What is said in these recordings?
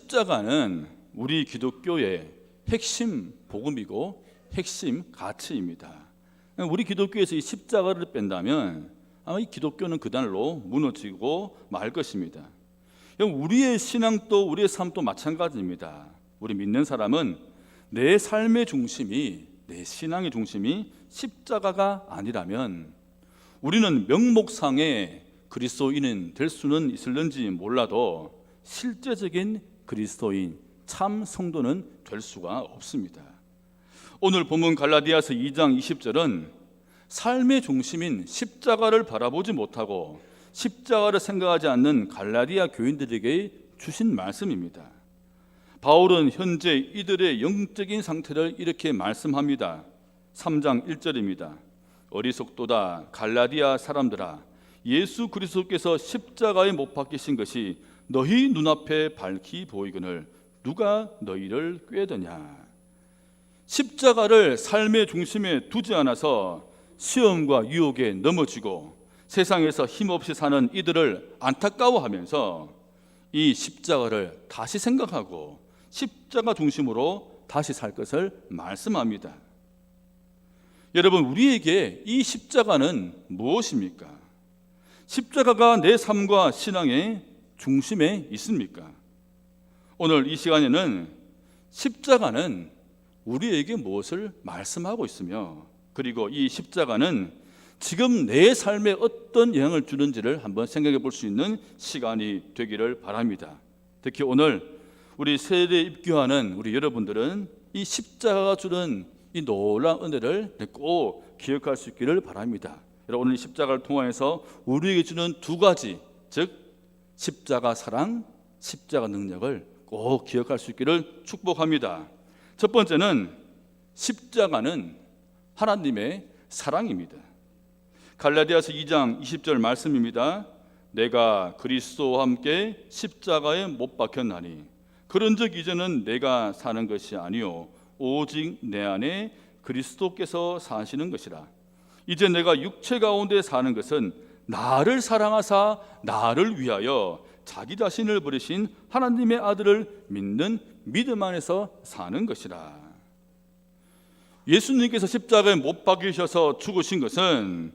십자가는 우리 기독교의 핵심 복음이고 핵심 가치입니다. 우리 기독교에서 이 십자가를 뺀다면 아마 이 기독교는 그날로 무너지고 말 것입니다. 우리의 신앙도 우리의 삶도 마찬가지입니다. 우리 믿는 사람은 내 삶의 중심이, 내 신앙의 중심이 십자가가 아니라면 우리는 명목상의 그리스도인은 될 수는 있을는지 몰라도 실제적인 그리스도인, 참 성도는 될 수가 없습니다. 오늘 본문 갈라디아서 2장 20절은 삶의 중심인 십자가를 바라보지 못하고 십자가를 생각하지 않는 갈라디아 교인들에게 주신 말씀입니다. 바울은 현재 이들의 영적인 상태를 이렇게 말씀합니다. 3장 1절입니다. 어리석도다 갈라디아 사람들아, 예수 그리스도께서 십자가에 못 박히신 것이 너희 눈앞에 밝히 보이거늘 누가 너희를 꾀더냐. 십자가를 삶의 중심에 두지 않아서 시험과 유혹에 넘어지고 세상에서 힘없이 사는 이들을 안타까워하면서 이 십자가를 다시 생각하고 십자가 중심으로 다시 살 것을 말씀합니다. 여러분, 우리에게 이 십자가는 무엇입니까? 십자가가 내 삶과 신앙의 중심에 있습니까? 오늘 이 시간에는 십자가는 우리에게 무엇을 말씀하고 있으며, 그리고 이 십자가는 지금 내 삶에 어떤 영향을 주는지를 한번 생각해 볼 수 있는 시간이 되기를 바랍니다. 특히 오늘 우리 세례 입교하는 우리 여러분들은 이 십자가가 주는 이 놀라운 은혜를 꼭 기억할 수 있기를 바랍니다. 오늘 이 십자가를 통해서 우리에게 주는 두 가지, 즉 십자가 사랑, 십자가 능력을 꼭 기억할 수 있기를 축복합니다. 첫 번째는 십자가는 하나님의 사랑입니다. 갈라디아서 2장 20절 말씀입니다. 내가 그리스도와 함께 십자가에 못 박혔나니 그런즉 이제는 내가 사는 것이 아니요 오직 내 안에 그리스도께서 사시는 것이라. 이제 내가 육체 가운데 사는 것은 나를 사랑하사 나를 위하여 자기 자신을 버리신 하나님의 아들을 믿는 믿음 안에서 사는 것이라. 예수님께서 십자가에 못 박히셔서 죽으신 것은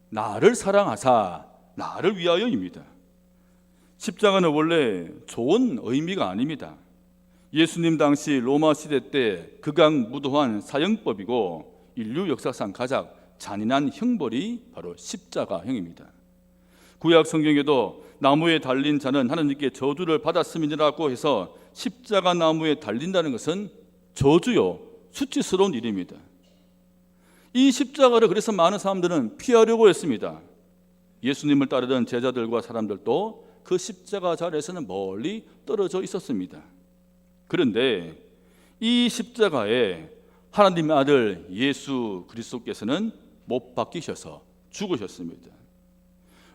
나를 사랑하사 나를 위하여입니다. 십자가는 원래 좋은 의미가 아닙니다. 예수님 당시 로마 시대 때 극악무도한 사형법이고 인류 역사상 가장 잔인한 형벌이 바로 십자가형입니다. 구약 성경에도 나무에 달린 자는 하나님께 저주를 받았음이라고 해서 십자가 나무에 달린다는 것은 저주요, 수치스러운 일입니다. 이 십자가를 그래서 많은 사람들은 피하려고 했습니다. 예수님을 따르던 제자들과 사람들도 그 십자가 자리에서는 멀리 떨어져 있었습니다. 그런데 이 십자가에 하나님의 아들 예수 그리스도께서는 못 박히셔서 죽으셨습니다.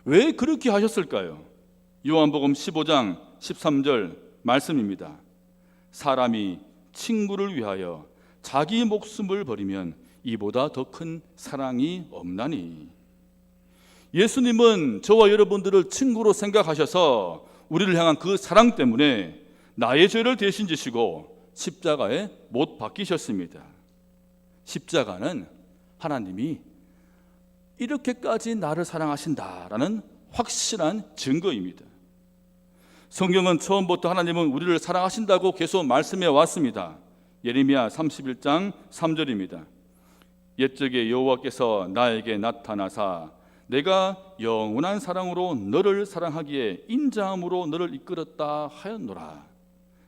왜 그렇게 하셨을까요? 요한복음 15장 13절 말씀입니다. 사람이 친구를 위하여 자기 목숨을 버리면 이보다 더 큰 사랑이 없나니. 예수님은 저와 여러분들을 친구로 생각하셔서 우리를 향한 그 사랑 때문에 나의 죄를 대신 지시고 십자가에 못 박히셨습니다. 십자가는 하나님이 이렇게까지 나를 사랑하신다라는 확실한 증거입니다. 성경은 처음부터 하나님은 우리를 사랑하신다고 계속 말씀해 왔습니다. 예레미야 31장 3절입니다. 옛적에 여호와께서 나에게 나타나사 내가 영원한 사랑으로 너를 사랑하기에 인자함으로 너를 이끌었다 하였노라.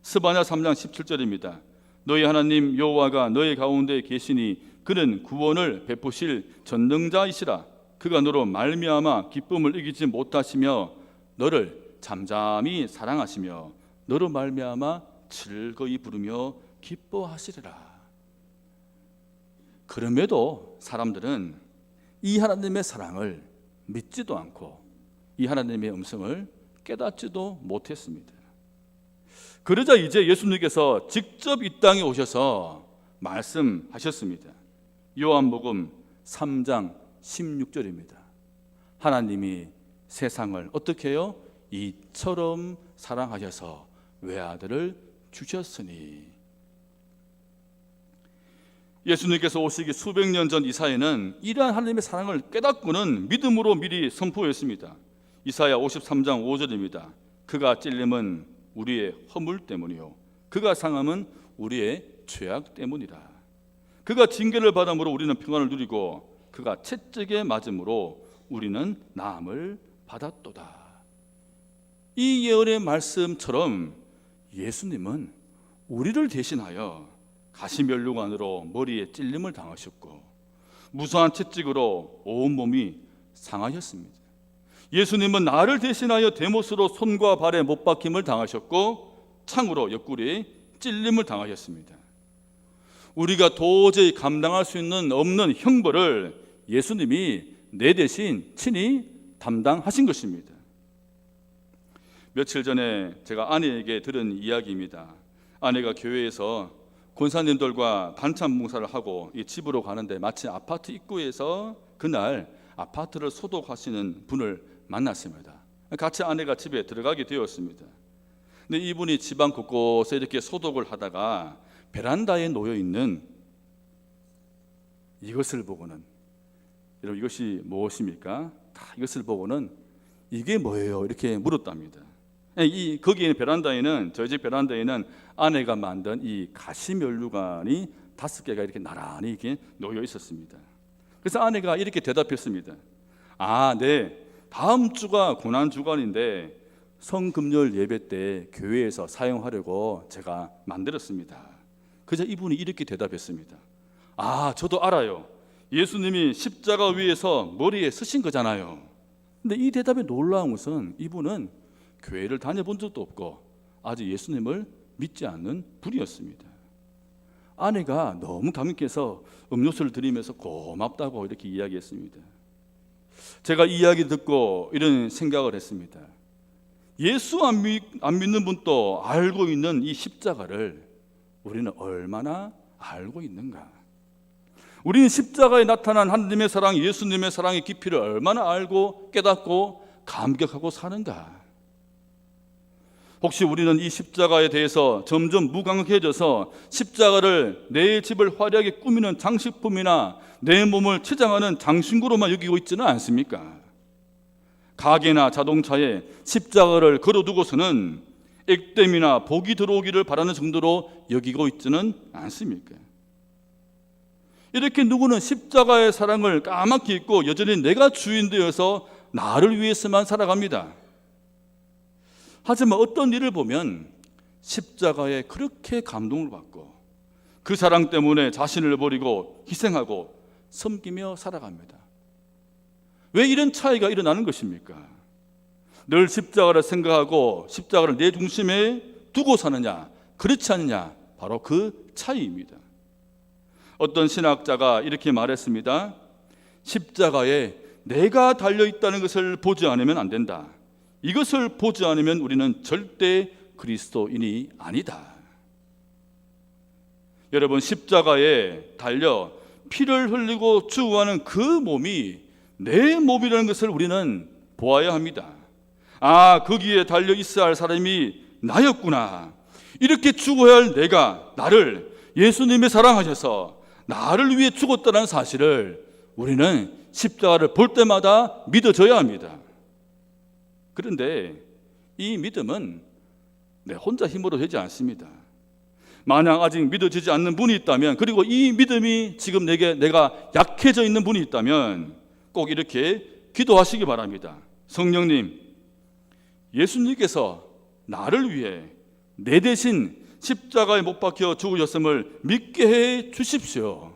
스바냐 3장 17절입니다. 너희 하나님 여호와가 너희 가운데 계시니 그는 구원을 베푸실 전능자이시라. 그가 너로 말미암아 기쁨을 이기지 못하시며 너를 잠잠히 사랑하시며 너로 말미암아 즐거이 부르며 기뻐하시리라. 그럼에도 사람들은 이 하나님의 사랑을 믿지도 않고 이 하나님의 음성을 깨닫지도 못했습니다. 그러자 이제 예수님께서 직접 이 땅에 오셔서 말씀하셨습니다. 요한복음 3장 16절입니다. 하나님이 세상을 어떻게 해요? 이처럼 사랑하셔서 외아들을 주셨으니. 예수님께서 오시기 수백 년 전 이사야는 이러한 하나님의 사랑을 깨닫고는 믿음으로 미리 선포했습니다. 이사야 53장 5절입니다. 그가 찔림은 우리의 허물 때문이요 그가 상함은 우리의 죄악 때문이라. 그가 징계를 받음으로 우리는 평안을 누리고 그가 채찍에 맞음으로 우리는 나음을 받았도다. 이 예언의 말씀처럼 예수님은 우리를 대신하여 가시면류관으로 머리에 찔림을 당하셨고 무수한 채찍으로 온몸이 상하셨습니다. 예수님은 나를 대신하여 대못으로 손과 발에 못 박힘을 당하셨고 창으로 옆구리에 찔림을 당하셨습니다. 우리가 도저히 감당할 수 없는 형벌을 예수님이 내 대신 친히 담당하신 것입니다. 며칠 전에 제가 아내에게 들은 이야기입니다. 아내가 교회에서 권사님들과 반찬 봉사를 하고 이 집으로 가는데 마침 아파트 입구에서 그날 아파트를 소독하시는 분을 만났습니다. 같이 아내가 집에 들어가게 되었습니다. 근데 이분이 집안 곳곳에 이렇게 소독을 하다가 베란다에 놓여 있는 이것을 보고는, 여러분 이것이 무엇입니까? 이것을 보고는 이게 뭐예요? 이렇게 물었답니다. 거기에 베란다에는, 저희 집 베란다에는 아내가 만든 이 가시면류관이 5개가 이렇게 나란히 이렇게 놓여 있었습니다. 그래서 아내가 이렇게 대답했습니다. 네, 다음 주가 고난주간인데 성금요일 예배 때 교회에서 사용하려고 제가 만들었습니다. 그래서 이분이 이렇게 대답했습니다. 저도 알아요. 예수님이 십자가 위에서 머리에 쓰신 거잖아요. 근데 이 대답에 놀라운 것은 이분은 교회를 다녀본 적도 없고 아직 예수님을 믿지 않는 분이었습니다. 아내가 너무 감격해서 음료수를 드리면서 고맙다고 이렇게 이야기했습니다. 제가 이 이야기 듣고 이런 생각을 했습니다. 예수 안 믿는 분도 알고 있는 이 십자가를 우리는 얼마나 알고 있는가? 우리는 십자가에 나타난 하나님의 사랑, 예수님의 사랑의 깊이를 얼마나 알고 깨닫고 감격하고 사는가? 혹시 우리는 이 십자가에 대해서 점점 무감각해져서 십자가를 내 집을 화려하게 꾸미는 장식품이나 내 몸을 치장하는 장신구로만 여기고 있지는 않습니까? 가게나 자동차에 십자가를 걸어두고서는 액땜이나 복이 들어오기를 바라는 정도로 여기고 있지는 않습니까? 이렇게 누구는 십자가의 사랑을 까맣게 잊고 여전히 내가 주인 되어서 나를 위해서만 살아갑니다. 하지만 어떤 일을 보면 십자가에 그렇게 감동을 받고 그 사랑 때문에 자신을 버리고 희생하고 섬기며 살아갑니다. 왜 이런 차이가 일어나는 것입니까? 늘 십자가를 생각하고 십자가를 내 중심에 두고 사느냐, 그렇지 않느냐, 바로 그 차이입니다. 어떤 신학자가 이렇게 말했습니다. 십자가에 내가 달려있다는 것을 보지 않으면 안 된다. 이것을 보지 않으면 우리는 절대 그리스도인이 아니다. 여러분, 십자가에 달려 피를 흘리고 죽어가는 그 몸이 내 몸이라는 것을 우리는 보아야 합니다. 거기에 달려 있어야 할 사람이 나였구나. 이렇게 죽어야 할 내가, 나를 예수님이 사랑하셔서 나를 위해 죽었다는 사실을 우리는 십자가를 볼 때마다 믿어져야 합니다. 그런데 이 믿음은 내 혼자 힘으로 되지 않습니다. 만약 아직 믿어지지 않는 분이 있다면, 그리고 이 믿음이 지금 내가 약해져 있는 분이 있다면 꼭 이렇게 기도하시기 바랍니다. 성령님, 예수님께서 나를 위해 내 대신 십자가에 못 박혀 죽으셨음을 믿게 해 주십시오.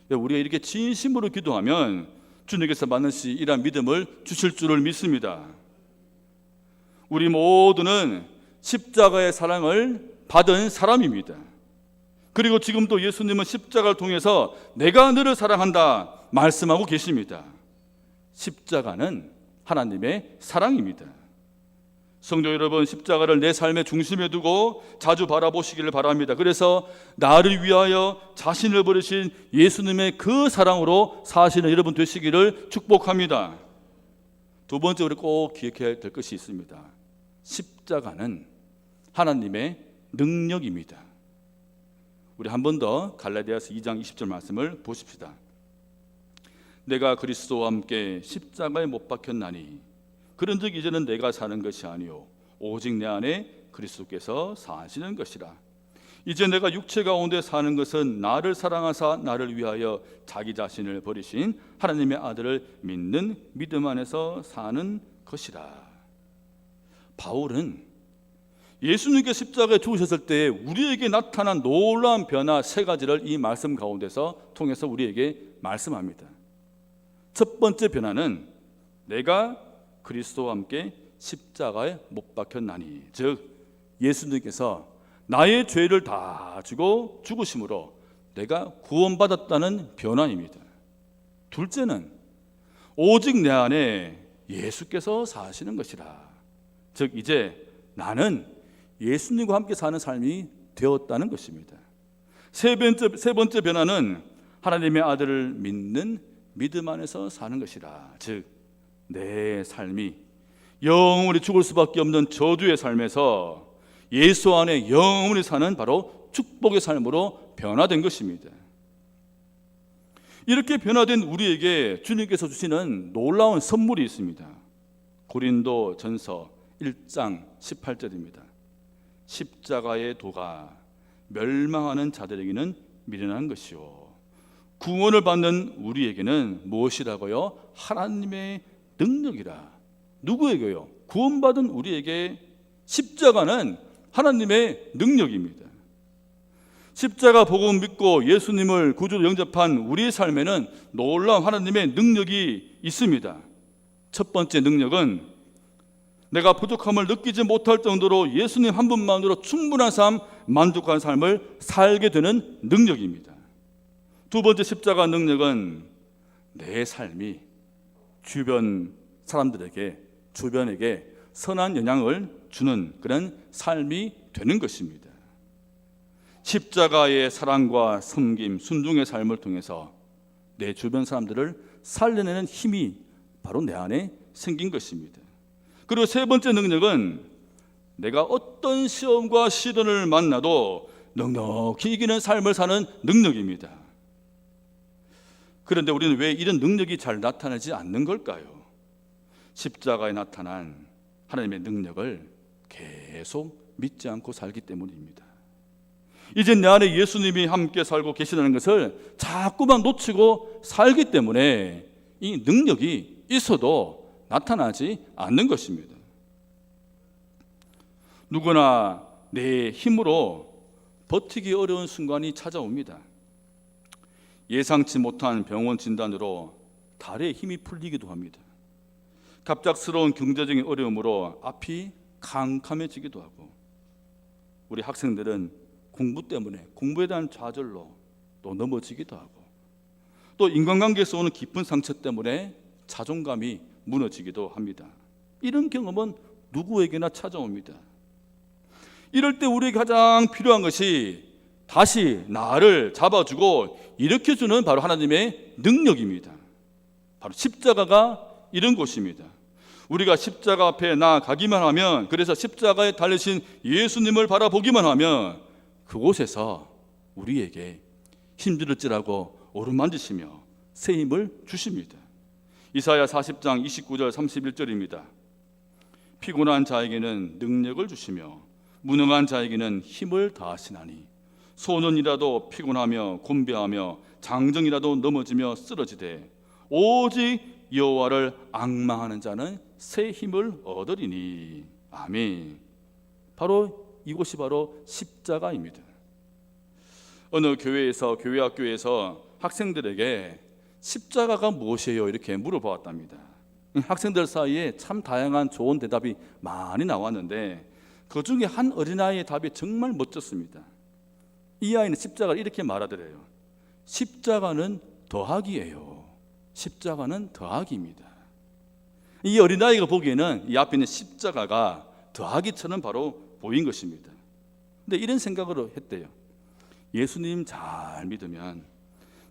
우리가 이렇게 진심으로 기도하면 주님께서 반드시 이러한 믿음을 주실 줄을 믿습니다. 우리 모두는 십자가의 사랑을 받은 사람입니다. 그리고 지금도 예수님은 십자가를 통해서 내가 너를 사랑한다 말씀하고 계십니다. 십자가는 하나님의 사랑입니다. 성도 여러분, 십자가를 내 삶의 중심에 두고 자주 바라보시기를 바랍니다. 그래서 나를 위하여 자신을 버리신 예수님의 그 사랑으로 사시는 여러분 되시기를 축복합니다. 두 번째, 우리 꼭 기억해야 될 것이 있습니다. 십자가는 하나님의 능력입니다. 우리 한 번 더 갈라디아서 2장 20절 말씀을 보십시다. 내가 그리스도와 함께 십자가에 못 박혔나니 그런즉 이제는 내가 사는 것이 아니요 오직 내 안에 그리스도께서 사시는 것이라. 이제 내가 육체 가운데 사는 것은 나를 사랑하사 나를 위하여 자기 자신을 버리신 하나님의 아들을 믿는 믿음 안에서 사는 것이라. 바울은 예수님께 십자가에 죽으셨을 때 우리에게 나타난 놀라운 변화 세 가지를 이 말씀 가운데서 통해서 우리에게 말씀합니다. 첫 번째 변화는 내가 그리스도와 함께 십자가에 못 박혔나니, 즉 예수님께서 나의 죄를 다 지고 죽으심으로 내가 구원받았다는 변화입니다. 둘째는 오직 내 안에 예수께서 사시는 것이라. 즉 이제 나는 예수님과 함께 사는 삶이 되었다는 것입니다. 세 번째 변화는 하나님의 아들을 믿는 믿음 안에서 사는 것이라. 즉 내 삶이 영원히 죽을 수밖에 없는 저주의 삶에서 예수 안에 영원히 사는 바로 축복의 삶으로 변화된 것입니다. 이렇게 변화된 우리에게 주님께서 주시는 놀라운 선물이 있습니다. 고린도 전서 1장 18절입니다. 십자가의 도가 멸망하는 자들에게는 미련한 것이요 구원을 받는 우리에게는 무엇이라고요? 하나님의 능력이라. 누구에게요? 구원받은 우리에게 십자가는 하나님의 능력입니다. 십자가 복음 믿고 예수님을 구주로 영접한 우리의 삶에는 놀라운 하나님의 능력이 있습니다. 첫 번째 능력은 내가 부족함을 느끼지 못할 정도로 예수님 한 분만으로 충분한 삶, 만족한 삶을 살게 되는 능력입니다. 두 번째 십자가 능력은 내 삶이 주변 사람들에게, 주변에게 선한 영향을 주는 그런 삶이 되는 것입니다. 십자가의 사랑과 섬김, 순종의 삶을 통해서 내 주변 사람들을 살려내는 힘이 바로 내 안에 생긴 것입니다. 그리고 세 번째 능력은 내가 어떤 시험과 시련을 만나도 넉넉히 이기는 삶을 사는 능력입니다. 그런데 우리는 왜 이런 능력이 잘 나타나지 않는 걸까요? 십자가에 나타난 하나님의 능력을 계속 믿지 않고 살기 때문입니다. 이제 내 안에 예수님이 함께 살고 계시다는 것을 자꾸만 놓치고 살기 때문에 이 능력이 있어도 나타나지 않는 것입니다. 누구나 내 힘으로 버티기 어려운 순간이 찾아옵니다. 예상치 못한 병원 진단으로 다리에 힘이 풀리기도 합니다. 갑작스러운 경제적인 어려움으로 앞이 캄캄해지기도 하고, 우리 학생들은 공부 때문에 공부에 대한 좌절로 또 넘어지기도 하고, 또 인간관계에서 오는 깊은 상처 때문에 자존감이 무너지기도 합니다. 이런 경험은 누구에게나 찾아옵니다. 이럴 때 우리에게 가장 필요한 것이 다시 나를 잡아주고 일으켜주는 바로 하나님의 능력입니다. 바로 십자가가 이런 곳입니다. 우리가 십자가 앞에 나아가기만 하면, 그래서 십자가에 달리신 예수님을 바라보기만 하면 그곳에서 우리에게 힘들을지라고 오르만지시며 새 힘을 주십니다. 이사야 40장 29절 31절입니다. 피곤한 자에게는 능력을 주시며 무능한 자에게는 힘을 다하시나니 소년이라도 피곤하며 곤배하며 장정이라도 넘어지며 쓰러지되 오직 여호와를 앙망하는 자는 새 힘을 얻으리니. 아멘. 바로 이곳이 바로 십자가입니다. 어느 교회에서, 교회 학교에서 학생들에게 십자가가 무엇이에요? 이렇게 물어보았답니다. 학생들 사이에 참 다양한 좋은 대답이 많이 나왔는데 그 중에 한 어린아이의 답이 정말 멋졌습니다. 이 아이는 십자가를 이렇게 말하더래요. 십자가는 더하기예요. 십자가는 더하기입니다. 이 어린아이가 보기에는 이 앞에 있는 십자가가 더하기처럼 바로 보인 것입니다. 근데 이런 생각으로 했대요. 예수님 잘 믿으면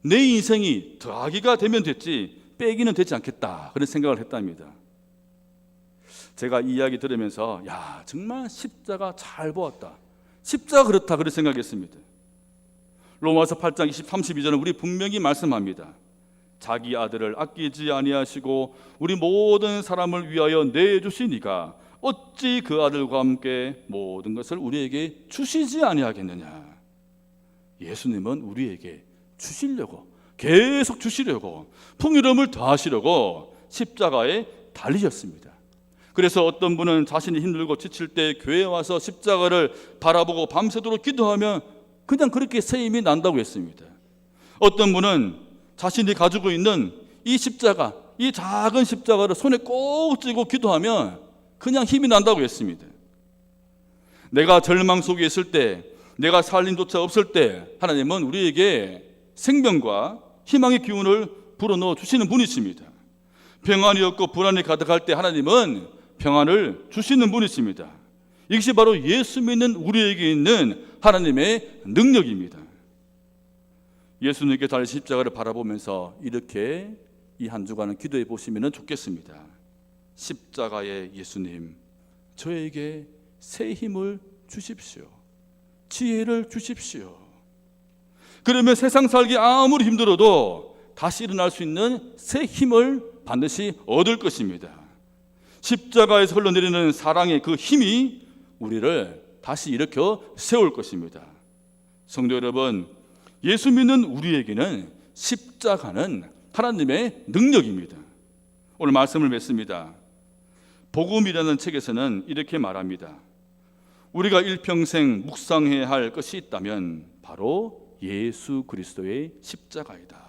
내 인생이 더하기가 되면 됐지 빼기는 되지 않겠다, 그런 생각을 했답니다. 제가 이 이야기 들으면서 야, 정말 십자가 잘 보았다. 십자가 그렇다 그렇게 생각했습니다. 로마서 8장 32절은 우리 분명히 말씀합니다. 자기 아들을 아끼지 아니하시고 우리 모든 사람을 위하여 내주시니가 어찌 그 아들과 함께 모든 것을 우리에게 주시지 아니하겠느냐. 예수님은 우리에게 주시려고, 계속 주시려고, 풍요로움을 더하시려고 십자가에 달리셨습니다. 그래서 어떤 분은 자신이 힘들고 지칠 때 교회에 와서 십자가를 바라보고 밤새도록 기도하면 그냥 그렇게 새 힘이 난다고 했습니다. 어떤 분은 자신이 가지고 있는 이 십자가, 이 작은 십자가를 손에 꼭 쥐고 기도하면 그냥 힘이 난다고 했습니다. 내가 절망 속에 있을 때, 내가 살림조차 없을 때 하나님은 우리에게 생명과 희망의 기운을 불어넣어 주시는 분이십니다. 평안이 없고 불안이 가득할 때 하나님은 평안을 주시는 분이십니다. 이것이 바로 예수 믿는 우리에게 있는 하나님의 능력입니다. 예수님께 달린 십자가를 바라보면서 이렇게 이 한 주간은 기도해 보시면 좋겠습니다. 십자가의 예수님, 저에게 새 힘을 주십시오. 지혜를 주십시오. 그러면 세상 살기 아무리 힘들어도 다시 일어날 수 있는 새 힘을 반드시 얻을 것입니다. 십자가에서 흘러내리는 사랑의 그 힘이 우리를 다시 일으켜 세울 것입니다. 성도 여러분, 예수 믿는 우리에게는 십자가는 하나님의 능력입니다. 오늘 말씀을 맺습니다. 복음이라는 책에서는 이렇게 말합니다. 우리가 일평생 묵상해야 할 것이 있다면 바로 예수 그리스도의 십자가이다.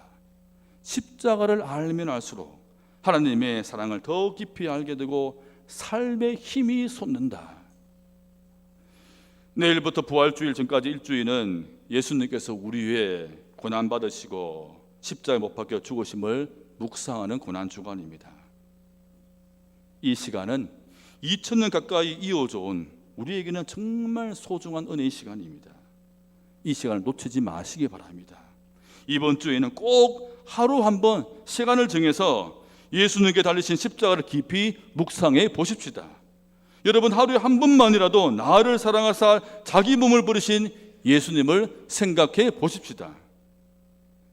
십자가를 알면 알수록 하나님의 사랑을 더 깊이 알게 되고 삶의 힘이 솟는다. 내일부터 부활주일 전까지 일주일은 예수님께서 우리 위해 고난받으시고 십자가에 못 박혀 죽으심을 묵상하는 고난주간입니다. 이 시간은 2000년 가까이 이어져 온 우리에게는 정말 소중한 은혜의 시간입니다. 이 시간을 놓치지 마시기 바랍니다. 이번 주에는 꼭 하루 한번 시간을 정해서 예수님께 달리신 십자가를 깊이 묵상해 보십시다. 여러분, 하루에 한 번만이라도 나를 사랑하사 자기 몸을 버리신 예수님을 생각해 보십시다.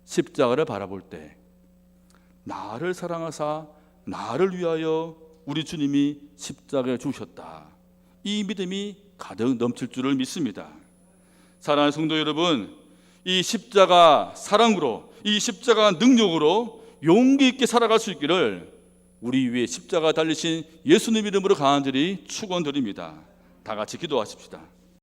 십자가를 바라볼 때 나를 사랑하사 나를 위하여 우리 주님이 십자가에 죽으셨다. 이 믿음이 가득 넘칠 줄을 믿습니다. 사랑하는 성도 여러분, 이 십자가 사랑으로, 이 십자가 능력으로 용기 있게 살아갈 수 있기를 우리 위에 십자가 달리신 예수님 이름으로 간절히 축원드립니다. 다 같이 기도하십시다.